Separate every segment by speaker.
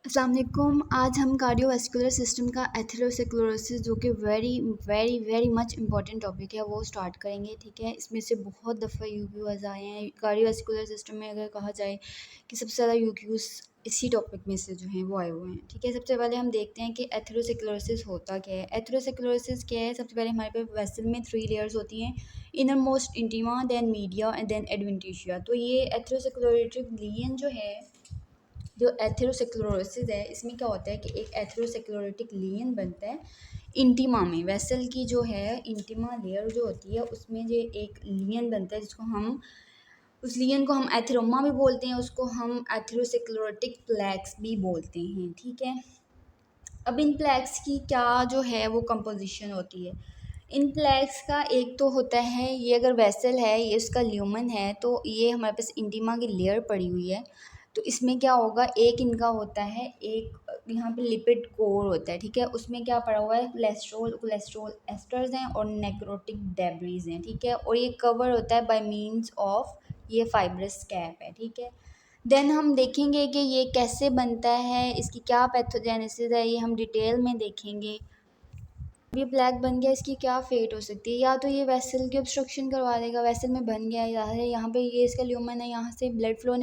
Speaker 1: अस्सलाम वालेकुम। आज हम कार्डियोवैस्कुलर सिस्टम का एथेरोस्क्लेरोसिस जो कि very very very much important topic है वो स्टार्ट करेंगे। ठीक है, इसमें से बहुत दफ़ा यूक्यूज़ आए हैं। कार्डियोवैस्कुलर सिस्टम में अगर कहा जाए कि सबसे ज़्यादा यूक्यूज़ इसी टॉपिक में से जो हैं वो आए हुए हैं। ठीक है, सबसे पहले हम देखते हैं कि एथेरोस्क्लेरोसिस होता क्या है। एथेरोस्क्लेरोसिस क्या है? सबसे पहले हमारे पे वेसल में 3 लेयर्स होती हैं, inner most intima, then media and then adventitia. तो ये एथेरोस्क्लेरोटिक लीजन जो है, जो एथेरोस्क्लेरोसिस है, इसमें क्या होता है कि एक एथेरोस्क्लेरोटिक लीजन बनता है इंटिमा में। वेसल की जो है इंटिमा लेयर जो होती है उसमें जो एक लीजन बनता है जिसको हम उस लीजन को हम एथेरोमा भी बोलते हैं, उसको हम एथेरोस्क्लेरोटिक प्लेक्स भी बोलते हैं। ठीक है, अब इन प्लेक्स की क्या जो है वो कंपोजिशन होती है। इन प्लेक्स का एक तो होता है, ये अगर वेसल है, ये इसका ल्यूमन है, तो ये हमारे पास इंटिमा की लेयर पड़ी हुई है। तो इसमें क्या होगा, एक इनका होता है, एक यहाँ पे लिपिड कोर होता है। ठीक है, उसमें क्या पड़ा हुआ है, कोलेस्ट्रॉल कोलेस्ट्रॉल एस्टर्स हैं और नेक्रोटिक डेब्रीज हैं। ठीक है, और ये कवर होता है बाय मीन्स ऑफ ये फाइब्रस कैप है। ठीक है, देन हम देखेंगे कि ये कैसे बनता है, इसकी क्या पैथोजेनेसिस है, ये हम डिटेल में देखेंगे। ये ब्लैक बन गया, इसकी क्या फेट हो सकती है। या तो ये वेसल की ऑब्स्ट्रक्शन करवा देगा, वेसल में बन गया यहाँ पे ये इसका ल्यूमन है, यहाँ से ब्लड फ्लो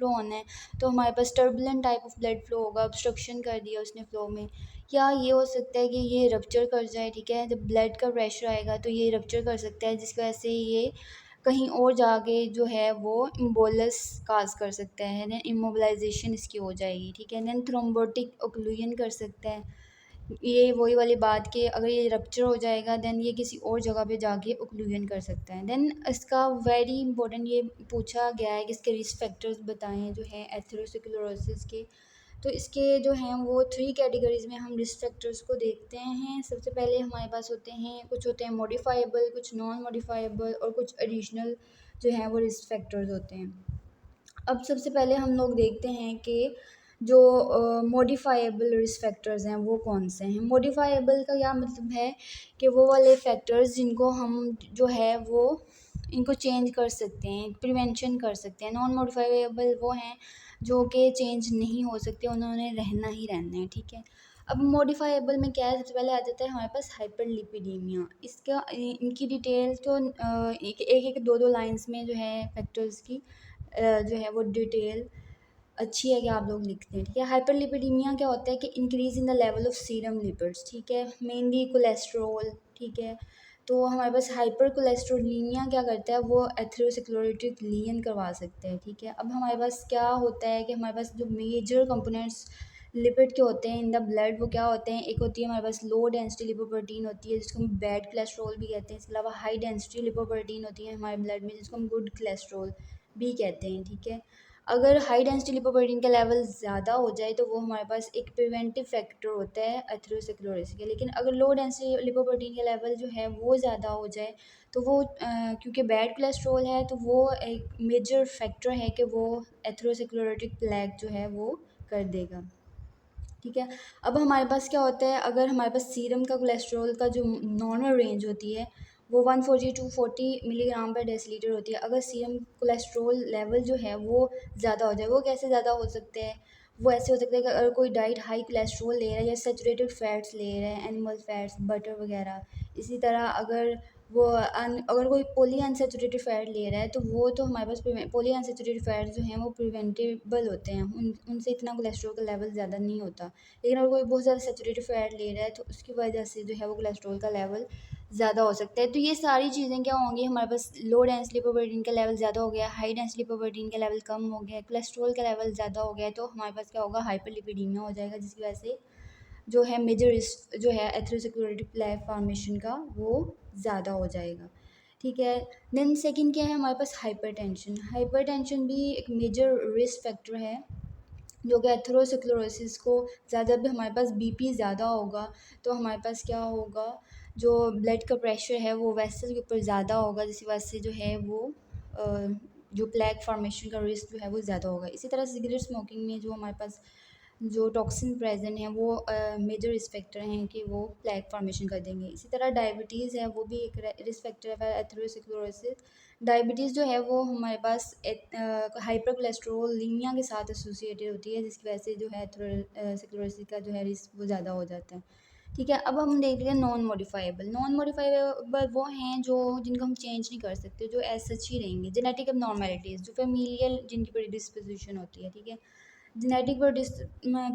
Speaker 1: होना है, तो हमारे पास turbulent type of blood flow होगा, ऑब्स्ट्रक्शन कर दिया उसने फ्लो में। या ये हो सकता है कि ये रप्चर कर जाए। ठीक है, जब ब्लड का प्रेशर आएगा तो ये रप्चर कर सकता है, जिसकी वजह से ये कहीं और जाके जो है वो इम्बोलस काज कर सकता है, देन इमोबिलाइजेशन इसकी हो जाएगी। ठीक है, देन थ्रोम्बोटिक ओक्लूजन कर सकता है। ये वही वाली बात कि अगर ये रप्चर हो जाएगा देन ये किसी और जगह पे जाके ओक्लूजन कर सकता है। देन इसका वेरी इंपॉर्टेंट ये पूछा गया है कि इसके रिस्क फैक्टर्स बताएं जो है एथेरोस्क्लेरोसिस के। तो इसके जो हैं वो 3 कैटेगरीज में हम रिस्क फैक्टर्स को देखते हैं। सबसे पहले हमारे पास होते हैं, कुछ होते हैं मॉडिफाइबल, कुछ नॉन मॉडिफाइबल और कुछ एडिशनल जो हैं वो रिस्क फैक्टर्स होते हैं। अब सबसे पहले हम लोग देखते हैं कि जो मॉडिफाइबल रिस्क फैक्टर्स हैं वो कौन से हैं। मॉडिफाइबल का क्या मतलब है कि वो वाले फैक्टर्स जिनको हम जो है वो इनको चेंज कर सकते हैं, प्रिवेंशन कर सकते हैं। नॉन मॉडिफाइबल वो हैं जो कि चेंज नहीं हो सकते, उन्होंने रहना ही रहना है। ठीक है, अब मॉडिफाइबल में क्या है, सबसे पहले आ जाता है हमारे पास हाइपरलिपिडीमिया। इसका इनकी डिटेल तो एक एक दो दो लाइंस में जो है फैक्टर्स की जो है वो डिटेल अच्छी है कि आप लोग लिखते हैं। ठीक है, हाइपरलिपिडीमिया क्या होता है कि increase in the level of serum lipids. ठीक है, मेनली कोलेस्ट्रॉल। ठीक है, तो हमारे पास हाइपर कोलेस्ट्रोलीमिया क्या करता है, वो एथेरोस्क्लेरोटिक लीजन करवा सकते हैं। ठीक है, अब हमारे पास क्या होता है कि हमारे पास जो मेजर कंपोनेंट्स लिपिड के होते हैं इन द ब्लड वो क्या होते हैं, एक होती है हमारे पास लो डेंसिटी लिपोप्रोटीन होती है जिसको हम बैड कोलेस्ट्रॉल भी कहते हैं। इसके अलावा हाई डेंसिटी लिपोप्रोटीन होती है हमारे ब्लड में जिसको हम गुड कोलेस्ट्रॉल भी कहते हैं। ठीक है, अगर हाई डेंसिटी लिपोप्रोटीन का लेवल ज़्यादा हो जाए तो वो हमारे पास एक प्रिवेंटिव फैक्टर होता है एथेरोस्क्लेरोसिस के। लेकिन अगर लो डेंसिटी लिपोप्रोटीन का लेवल जो है वो ज़्यादा हो जाए तो वो क्योंकि बैड कोलेस्ट्रॉल है तो वो एक मेजर फैक्टर है कि वो एथेरोस्क्लेरोटिक प्लेग जो है वो कर देगा। ठीक है, अब हमारे पास क्या होता है, अगर हमारे पास सीरम का कोलेस्ट्रॉल का जो नॉर्मल रेंज होती है वो 140 टू 40 मिलीग्राम पर डेसीलीटर होती है। अगर सीरम कोलेस्ट्रॉल लेवल जो है वो ज़्यादा हो जाए, वो कैसे ज़्यादा हो सकते हैं, वो ऐसे हो सकता है कि अगर कोई डाइट हाई कोलेस्ट्रॉल ले रहा है या सेचुरेटेड फैट्स ले रहा है, एनिमल फैट्स, बटर वगैरह। इसी तरह अगर वो अगर कोई पॉली अनसेचुरेटेड फैट ले रहा है तो वो तो हमारे पास पॉली अनसेचुरेटेड फैट जो हैं वो प्रिवेंटेबल होते हैं, उनसे इतना कोलेस्ट्रॉल का लेवल ज़्यादा नहीं होता। लेकिन अगर कोई बहुत ज़्यादा सेचुरेटेड फैट ले रहा है तो उसकी वजह से जो है वो कोलेस्ट्रॉल का लेवल ज़्यादा हो सकता है। तो ये सारी चीज़ें क्या होंगी, हमारे पास लो डेंस लिपोप्रोटीन का लेवल ज़्यादा हो गया, हाई डेंस लिपोप्रोटीन का लेवल कम हो गया, कोलेस्ट्रॉल का लेवल ज़्यादा हो गया, तो हमारे पास क्या होगा, हाइपरलिपिडीमिया हो जाएगा, जिसकी वजह से जो है मेजर रिस्क जो है एथेरोस्क्लेरोटिक प्लेग फॉर्मेशन का वो ज़्यादा हो जाएगा। ठीक है, देन सेकंड क्या है हमारे पास, हाइपरटेंशन। हाइपरटेंशन भी एक मेजर रिस्क फैक्टर है जो कि एथेरोस्क्लेरोसिस को ज़्यादा भी हमारे पास बीपी ज़्यादा होगा तो हमारे पास क्या होगा, जो ब्लड का प्रेशर है वो वेसल के ऊपर ज़्यादा होगा, जिसकी वजह से जो है वो जो प्लेग फॉर्मेशन का रिस्क जो है वो ज़्यादा होगा। इसी तरह सिगरेट स्मोकिंग में जो हमारे पास जो टॉक्सिन प्रेजेंट हैं वो मेजर रिस्क फैक्टर हैं कि वो प्लेक फॉर्मेशन कर देंगे। इसी तरह डायबिटीज़ है, वो भी एक रिस्क फैक्टर है एथेरोस्क्लेरोसिस। डायबिटीज़ जो है वो हमारे पास हाइपर कोलेस्ट्रोलीमिया के साथ एसोसिएटेड होती है, जिसकी वजह से जो है एथेरोस्क्लेरोसिस का जो है रिस्क वो ज़्यादा हो जाता है। ठीक है, अब हम देख रहे हैं नॉन मॉडिफाइबल वो हैं जो जिनको हम चेंज नहीं कर सकते, जो एज सच ही रहेंगे। जेनेटिक एबनॉर्मेलिटीज़ जो फेमिलियल जिनकी प्रीडिस्पोजिशन होती है, ठीक है। जेनेटिक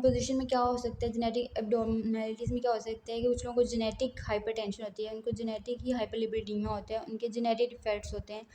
Speaker 1: पोजीशन में क्या हो सकता है, जेनेटिक एब्डोमिनलिटीज़ में क्या हो सकता है कि कुछ लोगों को जेनेटिक हाइपरटेंशन होती है, उनको जेनेटिक ही हाइपरलिपिडीमिया होता है, उनके जेनेटिक डिफेक्ट्स होते हैं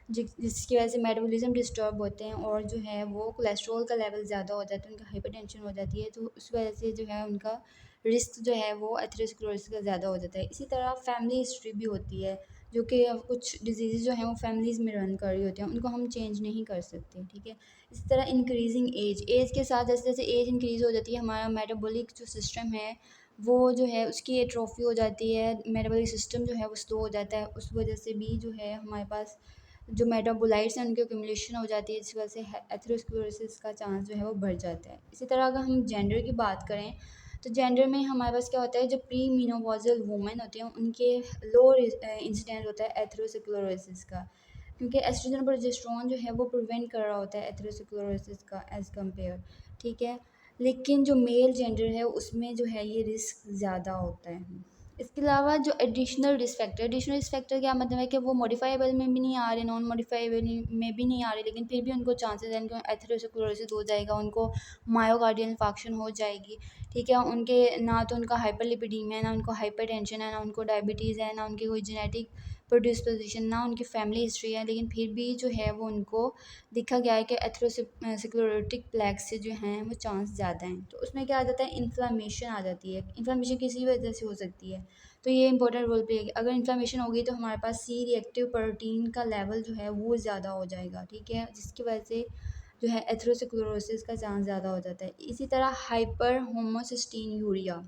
Speaker 1: जिसकी वजह से मेटाबॉलिज्म डिस्टर्ब होते हैं और जो है वो कोलेस्ट्रॉल का लेवल ज़्यादा हो जाता है, उनका हाइपरटेंशन हो जाती है, तो उस वजह से जो है उनका रिस्क जो है वो एथेरोस्क्लेरोसिस का ज़्यादा हो जाता है। इसी तरह फैमिली हिस्ट्री भी होती है, जो कि कुछ डिजीज़ जो हैं वो फैमिलीज़ में रन कर रही होती हैं, उनको हम चेंज नहीं कर सकते, ठीक है। इसी तरह इंक्रीजिंग एज के साथ जैसे जैसे एज इंक्रीज़ हो जाती है, हमारा मेटाबॉलिक जो सिस्टम है वो जो है उसकी एट्रोफी हो जाती है, मेटाबॉलिक सिस्टम जो है वो स्लो हो जाता है, उस वजह से भी जो है हमारे पास जो मेटाबोलाइट्स हैं उनकी एक्यूमुलेशन हो जाती है, जिस वजह से एथेरोस्क्लेरोसिस का चांस जो है वो बढ़ जाता है। इसी तरह अगर हम जेंडर की बात करें तो जेंडर में हमारे पास क्या होता है, जो प्री मीनोपॉजल वुमेन होती हैं उनके लो इंसिडेंट होता है एथेरोस्क्लेरोसिस का, क्योंकि एस्ट्रोजन और प्रोजेस्टेरोन जो है वो प्रिवेंट कर रहा होता है एथेरोस्क्लेरोसिस का एज़ कम्पेयर, ठीक है। लेकिन जो मेल जेंडर है उसमें जो है ये रिस्क ज़्यादा होता है। इसके अलावा जो एडिशनल रिस्क फैक्टर क्या मतलब है कि वो मॉडिफाइबल में भी नहीं आ रहे, नॉन मॉडिफाइबल में भी नहीं आ रहे, लेकिन फिर भी उनको चांसेस हैं, उनको एथेरोस्क्लेरोसिस हो जाएगा, उनको मायोकार्डियल इंफार्क्शन हो जाएगी, ठीक है। उनके ना तो उनका हाइपरलिपिडीमिया है, ना उनको हाइपरटेंशन है, ना उनको डायबिटीज़ है, ना उनकी कोई जेनेटिक प्रोडिस्पोजिशन, ना उनकी फैमिली हिस्ट्री है, लेकिन फिर भी जो है वो उनको देखा गया है कि एथेरोस्क्लेरोटिक प्लेग से जो हैं वो चांस ज़्यादा हैं। तो उसमें क्या आ जाता है, इन्फ्लामेशन आ जाती है। इन्फ्लामेशन किसी वजह से हो सकती है, तो ये इंपॉर्टेंट रोल प्ले, अगर इन्फ्लामेशन होगी तो हमारे पास सी रिएक्टिव प्रोटीन का लेवल जो है वो ज़्यादा हो जाएगा, ठीक है, जिसकी वजह से जो है एथेरोस्क्लेरोसिस का चांस ज़्यादा हो जाता है। इसी तरह हाइपर होमोसिस्टीन्यूरिया,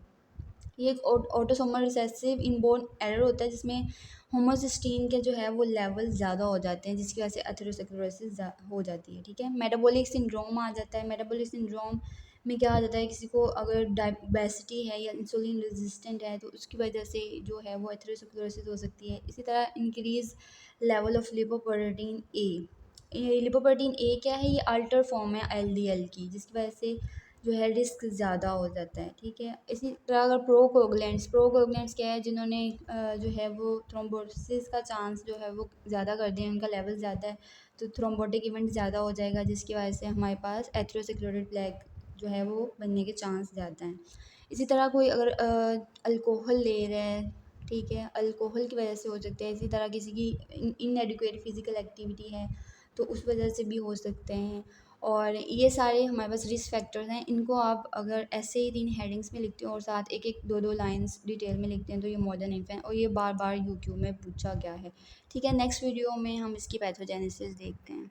Speaker 1: ये एक ऑटोसोमल रिसेसिव इनबोर्न एरर होता है, जिसमें होमोसिस्टीन के जो है वो लेवल ज़्यादा हो जाते हैं, जिसकी वजह से एथेरोस्क्लेरोसिस हो जाती है, ठीक है। मेटाबॉलिक सिंड्रोम आ जाता है। मेटाबॉलिक सिंड्रोम में क्या आ जाता है, किसी को अगर डायबिटी है या इंसुलिन रेजिस्टेंट है तो उसकी वजह से जो है वो एथेरोस्क्लेरोसिस हो सकती है। इसी तरह increase level of lipoprotein A, lipoprotein A क्या है, ये अल्टर फॉर्म है एलडीएल की, जिसकी वजह से जो है रिस्क ज़्यादा हो जाता है, ठीक है। इसी तरह अगर प्रोकोगुलेंट्स क्या है, जिन्होंने जो है वो थ्रोम्बोसिस का चांस जो है वो ज़्यादा कर दिया, उनका लेवल ज़्यादा है, तो थ्रोम्बोटिक इवेंट ज़्यादा हो जाएगा, जिसकी वजह से हमारे पास एथेरोस्क्लेरोटिक प्लेग जो है वो बनने के चांस ज़्यादा हैं। इसी तरह कोई अगर अल्कोहल ले रहा है, ठीक है, अल्कोहल की वजह से हो सकता है। इसी तरह किसी की इनएडिक्वेट फिजिकल एक्टिविटी है तो उस वजह से भी हो सकते हैं। और ये सारे हमारे पास रिस्क फैक्टर्स हैं, इनको आप अगर ऐसे ही 3 हेडिंग्स में लिखते हो और साथ एक एक दो दो लाइंस डिटेल में लिखते हैं तो ये मोर देन इनफ है, और ये बार बार यूट्यूब में पूछा गया है, ठीक है। नेक्स्ट वीडियो में हम इसकी पैथोजेनेसिस देखते हैं।